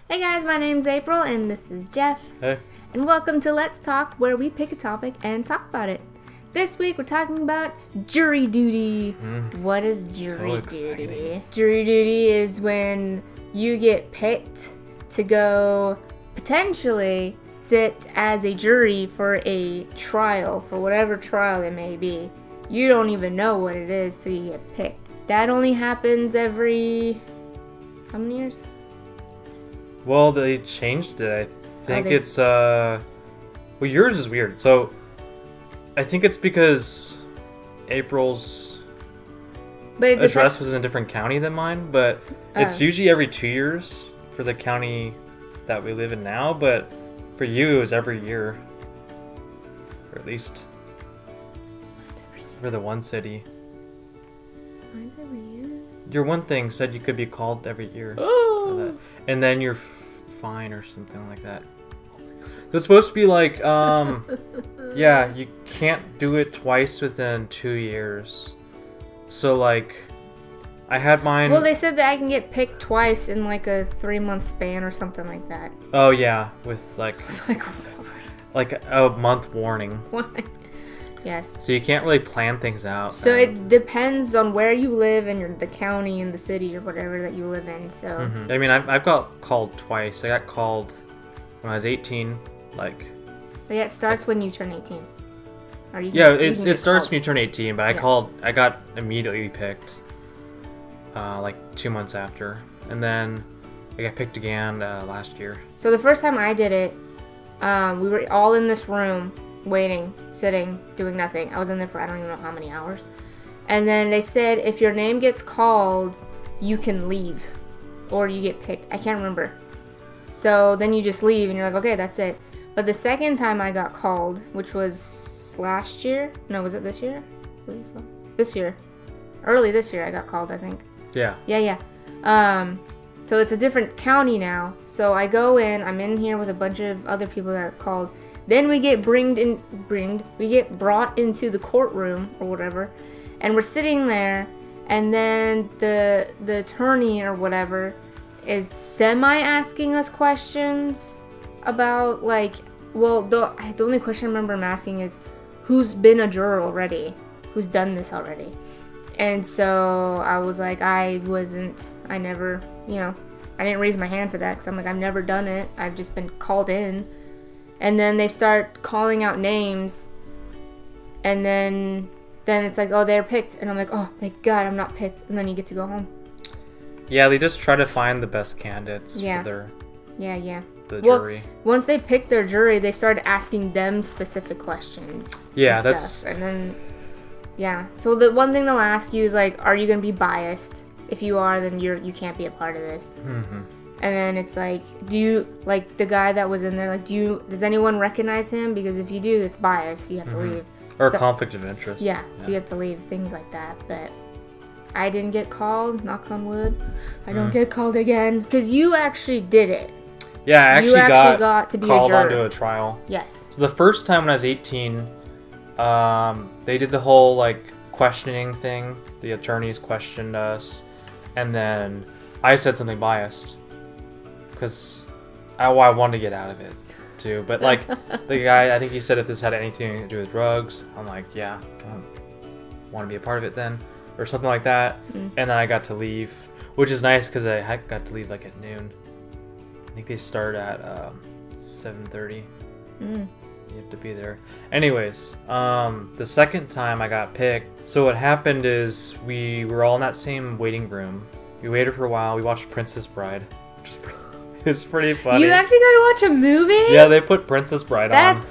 Hey guys, my name's April and this is Jeff. Hey. And welcome to Let's Talk, where we pick a topic and talk about it. This week we're talking about jury duty. What is jury duty? Jury duty is when you get picked to go potentially sit as a jury for a trial, for whatever trial it may be. You don't even know what it is till you get picked. That only happens every... how many years? Well, they changed it. I think it's, well, yours is weird. So, I think it's because April's address was in a different county than mine, but it's usually every 2 years for the county that we live in now, but for you, it was every year. Or at least for the one city. Mine's every year? Your one thing said you could be called every year. Oh! For that. And then you're fine or something like that. It's supposed to be like, yeah, you can't do it twice within 2 years. So, like, I had mine... Well, they said that I can get picked twice in, like, a 3-month span or something like that. Oh, yeah, with, like... like a month warning. Why? Yes. So you can't really plan things out. So it depends on where you live and the county and the city or whatever that you live in, so... I mean, I've got called twice. I got called when I was 18, like... Yeah, it starts when you turn 18. Or you can, yeah, you it starts when you turn 18, but I got immediately picked, like 2 months after. And then I got picked again last year. So the first time I did it, we were all in this room, waiting, sitting, doing nothing. I was in there for I don't even know how many hours. And then they said if your name gets called, you can leave. Or you get picked. I can't remember. So then you just leave and you're like, okay, that's it. But the second time I got called, which was last year? No, was it this year? This year. Early this year I got called, I think. Yeah. Yeah. So it's a different county now. So I go in, I'm in here with a bunch of other people that called. Then we get brought into the courtroom or whatever, and we're sitting there, and then the attorney or whatever is semi-asking us questions about, like, well, the only question I remember him asking is, who's been a juror already? Who's done this already? And so I was like, I never, I didn't raise my hand for that, because I'm like, I've never done it. I've just been called in. And then they start calling out names, and then it's like, oh, they're picked, and I'm like, oh, thank God I'm not picked, and then you get to go home. Yeah, they just try to find the best candidates for their the jury. Once they pick their jury, they start asking them specific questions. Yeah, and that's... stuff. And then, yeah. So the one thing they'll ask you is, like, are you going to be biased? If you are, then you can't be a part of this. And then it's like, do you, like, the guy that was in there, like, does anyone recognize him? Because if you do, it's bias. You have to leave. Or conflict of interest. Yeah, so you have to leave, things like that. But I didn't get called, knock on wood. I don't get called again. Because you actually did it. Yeah, I actually got to be called a juror. onto a trial. Yes. So the first time when I was 18, they did the whole, like, questioning thing. The attorneys questioned us. And then I said something biased. Because I wanted to get out of it, too. But, like, the guy, I think he said if this had anything to do with drugs, I'm like, yeah, I want to be a part of it then. Or something like that. And then I got to leave, which is nice because I got to leave, like, at noon. I think they start at 7:30. You have to be there. Anyways, the second time I got picked, so what happened is we were all in that same waiting room. We waited for a while. We watched Princess Bride, which is it's pretty funny. You actually got to watch a movie? Yeah, they put Princess Bride on.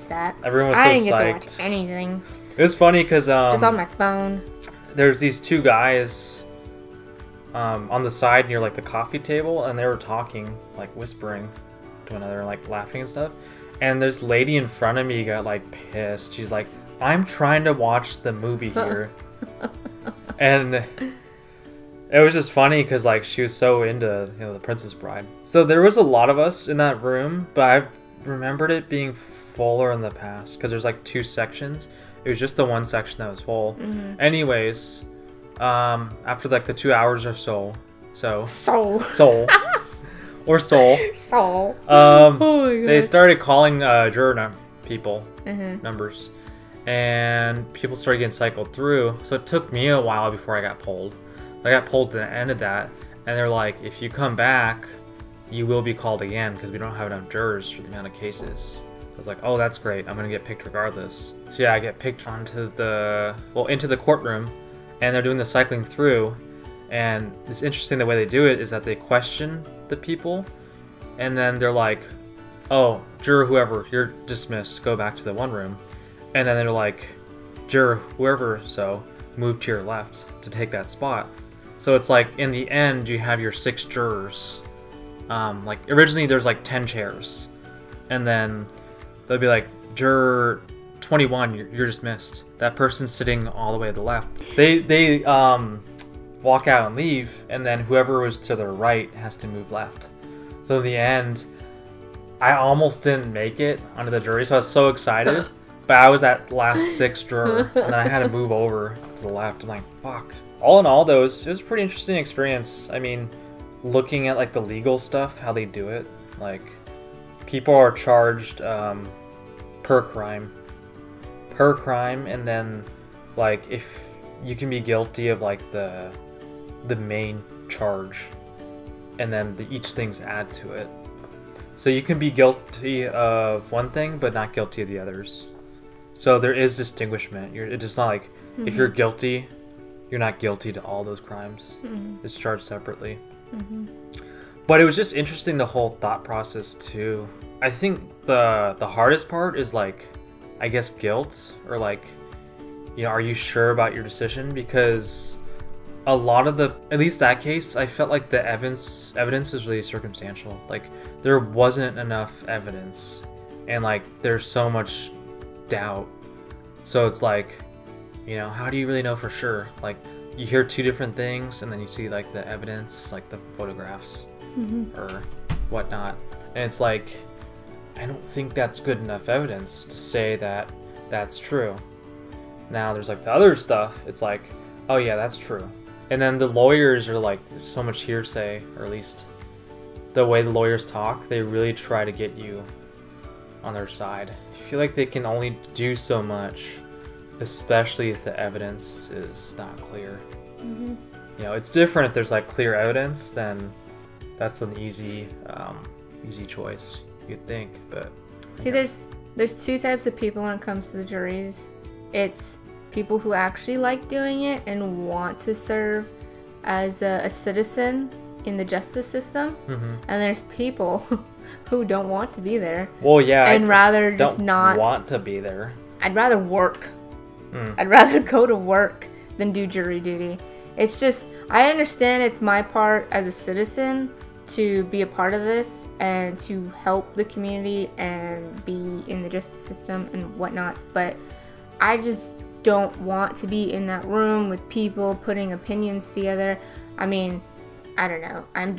That's Everyone was so I didn't psyched. get to watch anything. It was funny because just on my phone. There's these two guys on the side near, like, the coffee table, and they were talking, like, whispering to one another, like, laughing and stuff. And this lady in front of me got, like, pissed. She's like, I'm trying to watch the movie here. And it was just funny because, like, she was so into, the Princess Bride. So there was a lot of us in that room, but I remembered it being fuller in the past because there's, like, 2 sections. It was just the one section that was full. Anyways, after, like, the 2 hours or so or Seoul. Seoul. Oh my They God. started calling juror people Mhm. numbers, and people started getting cycled through. So it took me a while before I got pulled. I got pulled to the end of that, and they're like, if you come back, you will be called again because we don't have enough jurors for the amount of cases. I was like, oh, that's great. I'm gonna get picked regardless. So yeah, I get picked into the courtroom, and they're doing the cycling through. And it's interesting the way they do it is that they question the people, and then they're like, oh, juror whoever, you're dismissed, go back to the one room. And then they're like, juror whoever, so move to your left to take that spot. So it's like, in the end, you have your 6 jurors. Like, originally there's like 10 chairs. And then they'll be like, juror 21, you're dismissed. That person's sitting all the way to the left. They walk out and leave, and then whoever was to their right has to move left. So in the end, I almost didn't make it onto the jury, so I was so excited. But I was that last 6th juror, and then I had to move over to the left. I'm like, fuck. All in all, though, it was a pretty interesting experience. I mean, looking at like the legal stuff, how they do it, like people are charged per crime, and then like if you can be guilty of like the main charge, and then each thing's add to it. So you can be guilty of one thing, but not guilty of the others. So there is distinguishment. It's just not like if you're guilty, you're not guilty to all those crimes. It's charged separately. But it was just interesting, the whole thought process too. I think the hardest part is like, I guess, guilt, or like, you know, are you sure about your decision? Because a lot of at least that case, I felt like the evidence was really circumstantial. Like, there wasn't enough evidence, and like there's so much doubt. So it's like, you know, how do you really know for sure? Like, you hear 2 different things, and then you see like the evidence, like the photographs or whatnot, and it's like, I don't think that's good enough evidence to say that that's true. Now there's like the other stuff, it's like, oh yeah, that's true. And then the lawyers are like, there's so much hearsay, or at least the way the lawyers talk, they really try to get you on their side. I feel like they can only do so much, especially if the evidence is not clear. You know, it's different if there's like clear evidence, then that's an easy choice, you'd think. But See, there's 2 types of people when it comes to the juries. It's people who actually like doing it and want to serve as a citizen in the justice system, and there's people who don't want to be there. Well, yeah, and rather just don't not want to be there. I'd rather work. I'd rather go to work than do jury duty. It's just, I understand it's my part as a citizen to be a part of this and to help the community and be in the justice system and whatnot, but I just don't want to be in that room with people putting opinions together. I mean, I don't know. I'm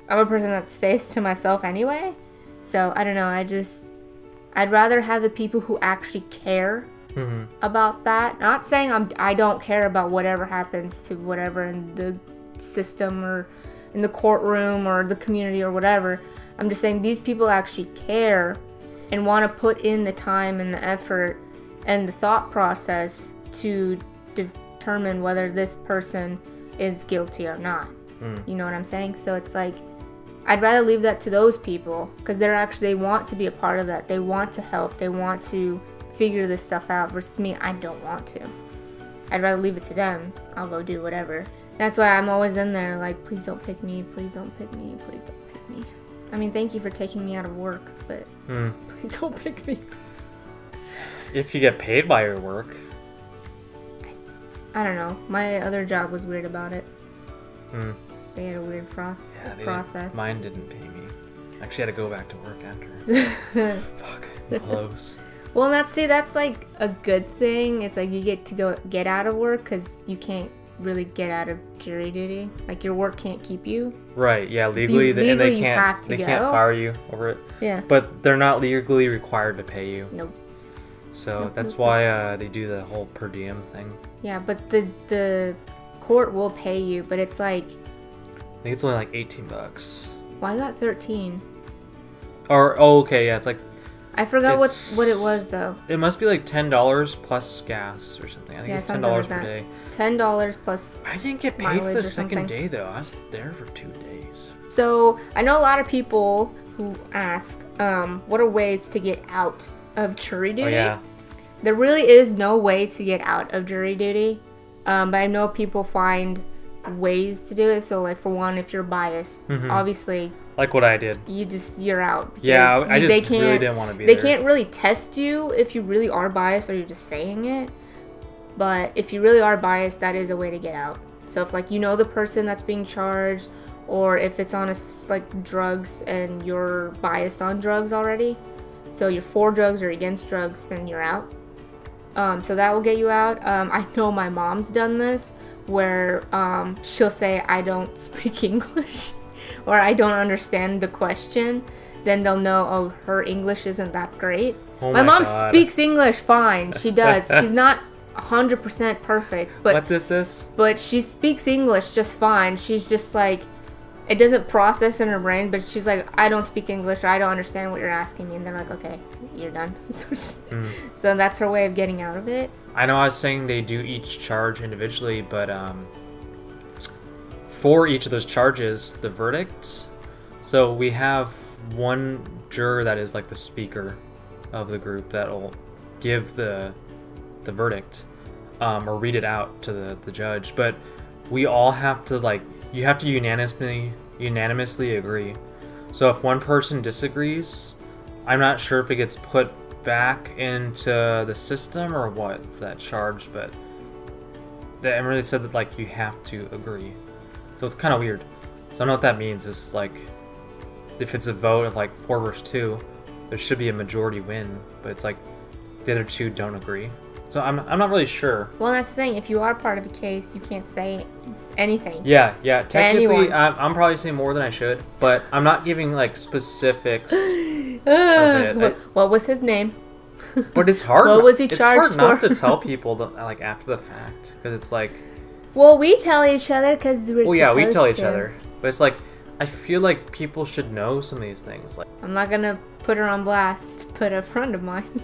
a person that stays to myself anyway. So I don't know. I'd rather have the people who actually care about that. Not saying I don't care about whatever happens to whatever in the system or in the courtroom or the community or whatever. I'm just saying these people actually care and want to put in the time and the effort and the thought process to determine whether this person is guilty or not. You know what I'm saying? So it's like, I'd rather leave that to those people, because they want to be a part of that. They want to help. They want to figure this stuff out, versus me, I don't want to. I'd rather leave it to them. I'll go do whatever. That's why I'm always in there like, please don't pick me, please don't pick me, please don't pick me. I mean, thank you for taking me out of work, but please don't pick me. If you get paid by your work. I don't know. My other job was weird about it. They had a weird process. Mine didn't pay me. Actually, I had to go back to work after. Fuck, I'm close. Well, that's like a good thing. It's like you get to get out of work, because you can't really get out of jury duty. Like, your work can't keep you. Right, yeah, legally they you have to they go. can't fire you over it. Yeah. But they're not legally required to pay you. Nope. So that's why they do the whole per diem thing. Yeah, but the court will pay you, but it's like, I think it's only like $18. Well, I got 13. Or oh, okay, yeah, it's like I forgot what it was though. it must be like $10 plus gas or something. I think it's $10 per day. $10 plus. I didn't get paid for the second something. day though. I was there for 2 days. So I know a lot of people who ask, what are ways to get out of jury duty? Oh yeah. There really is no way to get out of jury duty, but I know people find ways to do it. So like for one, if you're biased, obviously like what I did, you're out. Yeah, I just really didn't want to be there. They can't really test you if you really are biased or you're just saying it, but if you really are biased, that is a way to get out. So if like you know the person that's being charged, or if it's on like drugs and you're biased on drugs already, so you're for drugs or against drugs, then you're out. So that will get you out. I know my mom's done this where she'll say I don't speak English or I don't understand the question. Then they'll know, oh, her English isn't that great. Oh my mom God. speaks English fine. She does. She's not 100% perfect, but what is this? But she speaks English just fine. She's just like, it doesn't process in her brain, but she's like, I don't speak English, or I don't understand what you're asking me. And they're like, okay, you're done. So that's her way of getting out of it. I know I was saying they do each charge individually, but for each of those charges, the verdict. So we have one juror that is like the speaker of the group that will give the verdict or read it out to the judge. But we all have to you have to unanimously agree. So if one person disagrees, I'm not sure if it gets put back into the system or what for that charge, but they really said that you have to agree. So it's kind of weird. So I don't know what that means. It's like if it's a vote of 4 versus 2, there should be a majority win, but it's like the other two don't agree. So I'm not really sure. Well, that's the thing. If you are part of a case, you can't say anything. Yeah. Technically, I'm probably saying more than I should, but I'm not giving specifics. What was his name? But it's hard. What was he charged for? It's hard not to tell people after the fact, because it's like. Well, we tell each other because we're. Well, yeah, we tell each other, but it's I feel like people should know some of these things. I'm not gonna put her on blast, but a friend of mine.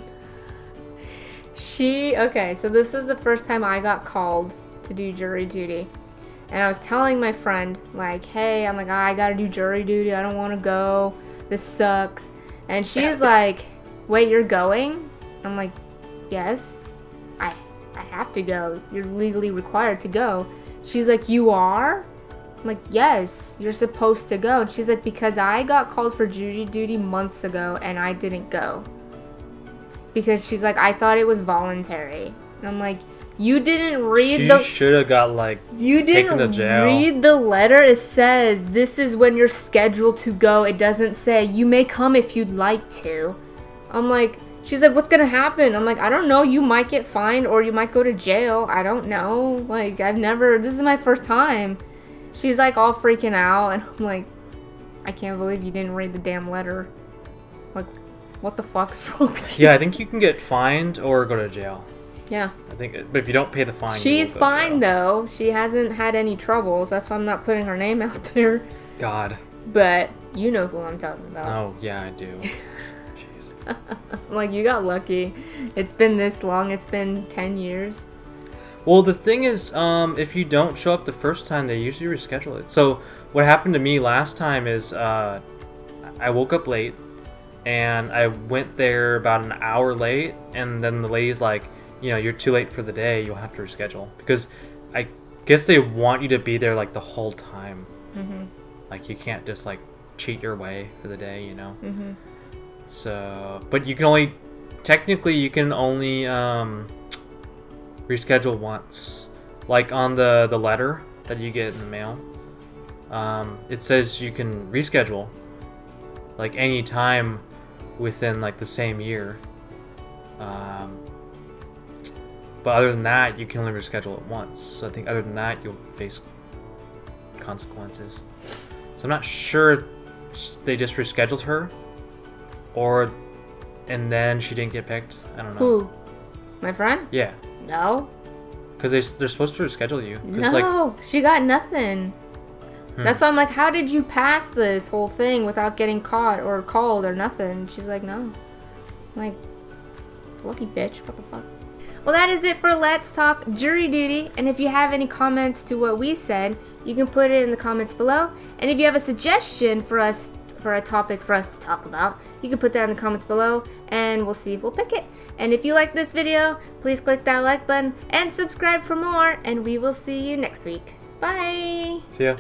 Okay, so this is the first time I got called to do jury duty. And I was telling my friend, hey, I'm I gotta do jury duty. I don't want to go. This sucks. And she's like, wait, you're going? I'm like, yes, I have to go. You're legally required to go. She's like, you are? I'm like, yes, you're supposed to go. And she's like, because I got called for jury duty months ago and I didn't go. Because she's like, I thought it was voluntary. And I'm like, you didn't read She should have got you didn't taken to jail. Read the letter. It says this is when you're scheduled to go. It doesn't say you may come if you'd like to. I'm like, she's like, what's gonna happen? I'm like, I don't know. You might get fined or you might go to jail. I don't know. This is my first time. She's all freaking out, and I'm like, I can't believe you didn't read the damn letter. What the fuck's wrong with you? Yeah, I think you can get fined or go to jail. Yeah. I think, but if you don't pay the fine, she's fine though. She hasn't had any troubles. That's why I'm not putting her name out there. God. But you know who I'm talking about. Oh yeah, I do. Jeez. You got lucky. It's been this long. It's been 10 years. Well, the thing is, if you don't show up the first time, they usually reschedule it. So what happened to me last time is I woke up late. And I went there about an hour late, and then the lady's like, you're too late for the day, you'll have to reschedule. Because I guess they want you to be there, the whole time. Mm-hmm. You can't just, cheat your way for the day, Mm-hmm. So, but you can only, technically, you can only reschedule once. On the letter that you get in the mail, it says you can reschedule, any time within the same year, but other than that you can only reschedule it once. So I think other than that you'll face consequences. So I'm not sure they just rescheduled her and then she didn't get picked. I don't know. Who? My friend? Yeah. No. Because they're supposed to reschedule you. No, she got nothing. That's why I'm like, how did you pass this whole thing without getting caught or called or nothing? She's like, no. I'm like, lucky bitch, what the fuck? Well, that is it for Let's Talk Jury Duty. And if you have any comments to what we said, you can put it in the comments below. And if you have a suggestion for us, for a topic for us to talk about, you can put that in the comments below and we'll see if we'll pick it. And if you like this video, please click that like button and subscribe for more. And we will see you next week. Bye! See ya.